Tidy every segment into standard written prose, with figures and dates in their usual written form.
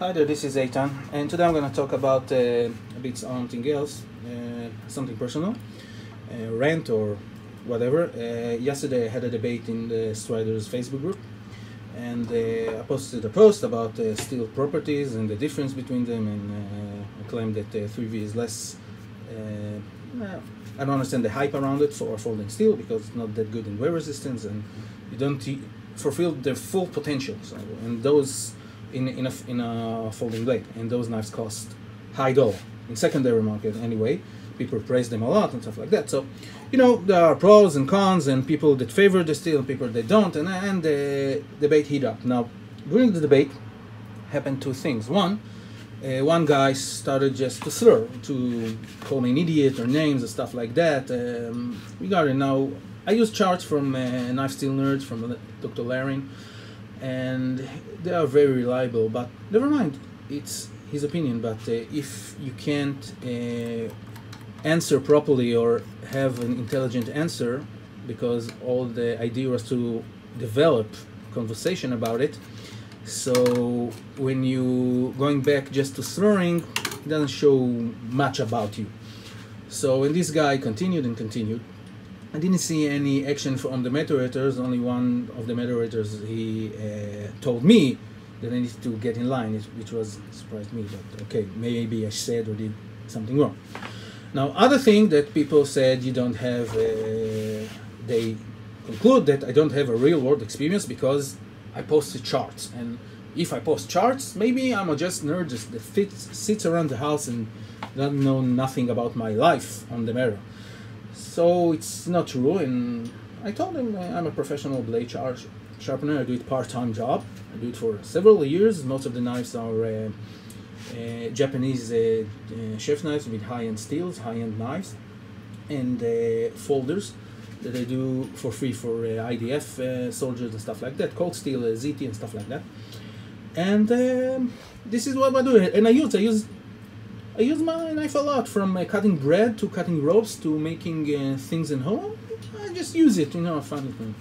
Hi there, this is Eitan, and today I'm going to talk about a bit something else, something personal, rant or whatever. Yesterday I had a debate in the Striders Facebook group, and I posted a post about steel properties and the difference between them, and I claimed that 3V is less. I don't understand the hype around it for folding steel because it's not that good in wear resistance, and you don't fulfill their full potential. So, and those in a folding blade, and those knives cost high dollar in secondary market anyway. People praise them a lot and stuff like that. So, you know, there are pros and cons, and people that favor the steel and people that don't, and the debate heat up. Now, during the debate, happened two things. One guy started just to slur, to call me an idiot or names and stuff like that. Regarding now, I use charts from Knife Steel Nerds from Dr. Larin, and they are very reliable, but never mind, it's his opinion. But if you can't answer properly or have an intelligent answer, because all the idea was to develop conversation about it, so when you going back just to slurring, it doesn't show much about you. So when this guy continued and continued, I didn't see any action from the moderators. Only one of the moderators, he told me that I need to get in line, which was surprised me. But okay, maybe I said or did something wrong. Now, other thing that people said, you don't have. They conclude that I don't have a real world experience because I posted charts, and if I post charts, maybe I'm a just nerd that sits around the house and doesn't know nothing about my life on the matter. So it's not true, and I told him I'm a professional blade sharpener. I do it part-time job. I do it for several years. Most of the knives are Japanese chef knives with high-end steels, high-end knives, and folders that I do for free for IDF soldiers and stuff like that, cold steel, ZT and stuff like that. And this is what I do. And I use my knife a lot, from cutting bread to cutting ropes to making things in home. I just use it, you know, funny thing.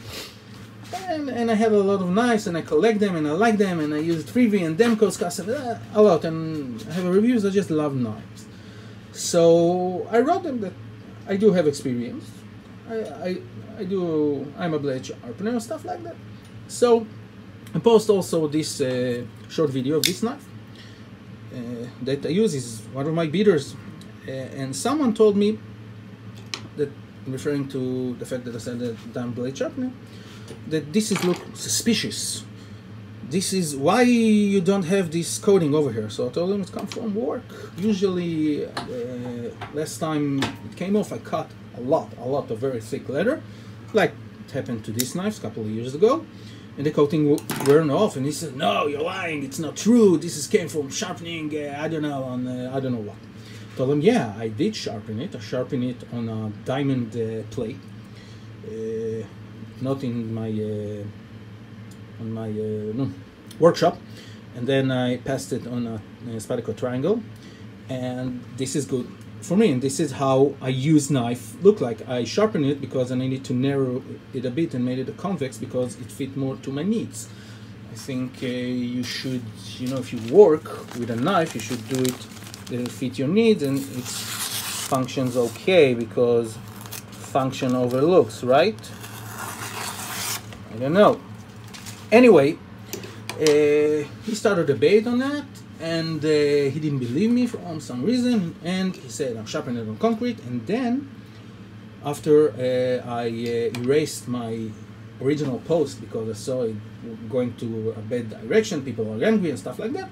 And I have a lot of knives, and I collect them, and I like them, and I use 3V and Demco's custom a lot, and I have reviews. I just love knives. So I wrote them that I do have experience. I'm a blade sharpener and stuff like that. So I post also this short video of this knife that I use. Is one of my beaters, and someone told me that, referring to the fact that I said that I'm blade sharpener, that this is look suspicious. This is why you don't have this coating over here. So I told him it's come from work. Usually, last time it came off, I cut a lot of very thick leather, like it happened to this knife a couple of years ago, and the coating worn off. And he said, "No, you're lying. It's not true. This came from sharpening. I don't know on I don't know what." I told him, "Yeah, I did sharpen it. I sharpened it on a diamond plate, not in my workshop, and then I passed it on a Spadico triangle, and this is good for me, and this is how I use knife look like. I sharpen it because I needed to narrow it a bit and made it a convex because it fit more to my needs. I think you should, you know, if you work with a knife, you should do it that it fit your needs, and it functions okay, because function overlooks, right? I don't know. Anyway, he started a debate on that, and he didn't believe me for some reason, and he said I'm sharpening it on concrete. And then, after I erased my original post because I saw it going to a bad direction, people are angry and stuff like that,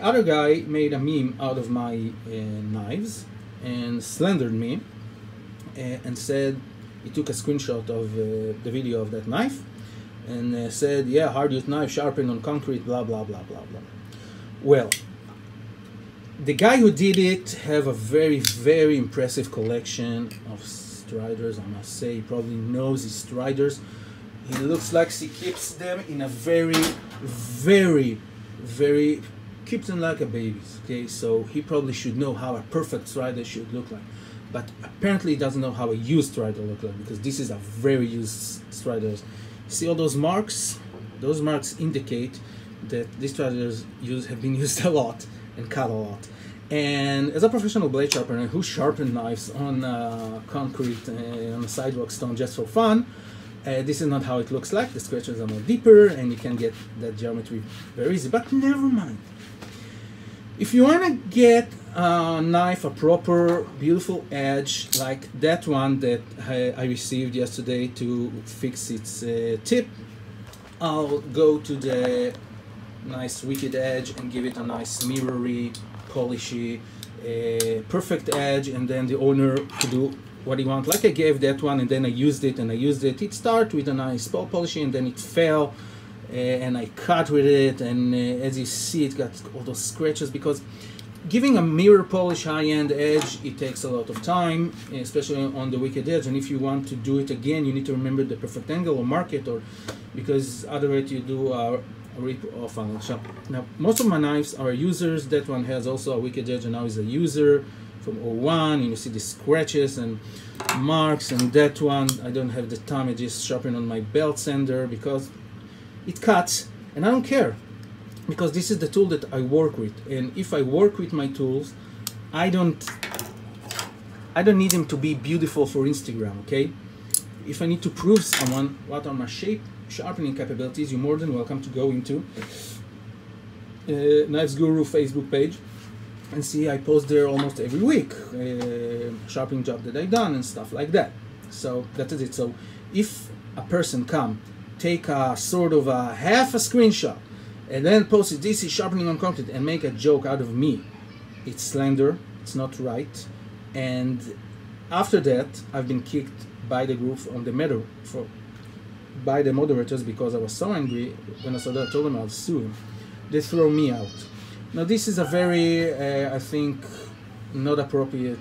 other guy made a meme out of my knives and slandered me, and said he took a screenshot of the video of that knife and said, "Yeah, hard-use knife sharpened on concrete, blah blah blah blah blah." Well, the guy who did it have a very, very impressive collection of Striders. I must say, he probably knows his Striders. He looks like he keeps them in a very, very, very, keeps them like a baby's. Okay, so he probably should know how a perfect Strider should look like. But apparently he doesn't know how a used Strider look like, because this is a very used Strider. See all those marks? Those marks indicate that these striators have been used a lot and cut a lot. And as a professional blade sharpener who sharpened knives on concrete on a sidewalk stone just for fun, this is not how it looks like. The scratches are more deeper and you can get that geometry very easy, but never mind. If you want to get a knife, a proper, beautiful edge like that one that I received yesterday to fix its tip, I'll go to the nice wicked edge and give it a nice mirrory, polishy, perfect edge, and then the owner to do what he wants. Like I gave that one and then I used it and I used it. It started with a nice polishing and then it fell. And I cut with it, and as you see, it got all those scratches because giving a mirror polish high-end edge, it takes a lot of time, especially on the wicked edge. And if you want to do it again, you need to remember the perfect angle or mark it, or because otherwise you do a rip off on it. Now, most of my knives are users. That one has also a wicked edge, and now is a user from 01, and you see the scratches and marks. And that one, I don't have the time. I just sharpen on my belt sander because it cuts, and I don't care because this is the tool that I work with, and if I work with my tools, I don't need them to be beautiful for Instagram. Okay, if I need to prove someone what are my sharpening capabilities, you're more than welcome to go into Knives Guru Facebook page and see I post there almost every week sharpening job that I've done and stuff like that. So that is it. So if a person take a sort of a half a screenshot and then post it, this is sharpening on concrete, and make a joke out of me, it's slander, it's not right. And after that, I've been kicked by the group on the matter by the moderators because I was so angry when I saw that. I told them I'll sue him. They throw me out. Now this is a very I think not appropriate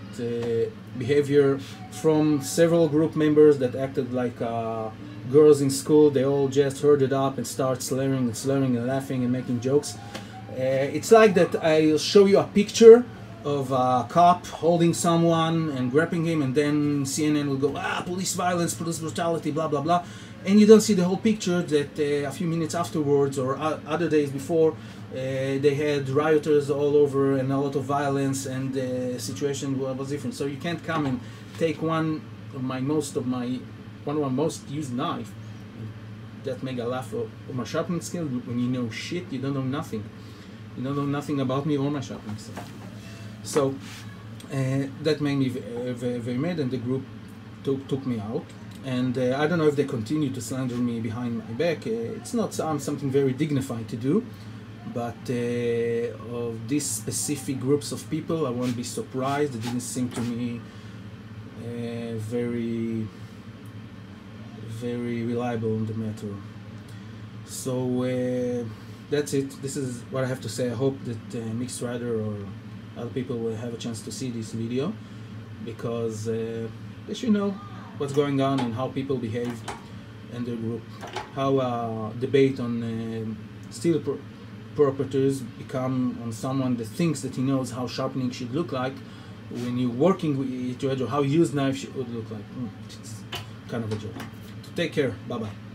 behavior from several group members that acted like girls in school. They all just heard it up and start slurring and laughing and making jokes. It's like that I'll show you a picture of a cop holding someone and grabbing him, and then CNN will go, police violence, police brutality, blah blah blah, and you don't see the whole picture that a few minutes afterwards or other days before they had rioters all over and a lot of violence, and the situation was different. So you can't come and take one of my most used knife that make a laugh of my sharpening skill when you know shit. You don't know nothing. You don't know nothing about me or my sharpening skill. So that made me very, very mad, and the group took me out. And I don't know if they continue to slander me behind my back. It's not something very dignified to do, but of these specific groups of people, I won't be surprised. It didn't seem to me very reliable on the matter. So that's it. This is what I have to say. I hope that Mixed Rider or other people will have a chance to see this video, because they should know what's going on and how people behave in their group, how debate on steel proprietors become on someone that thinks that he knows how sharpening should look like when you're working with each other, or how used knife should look like. It's kind of a joke. Take care. Bye bye.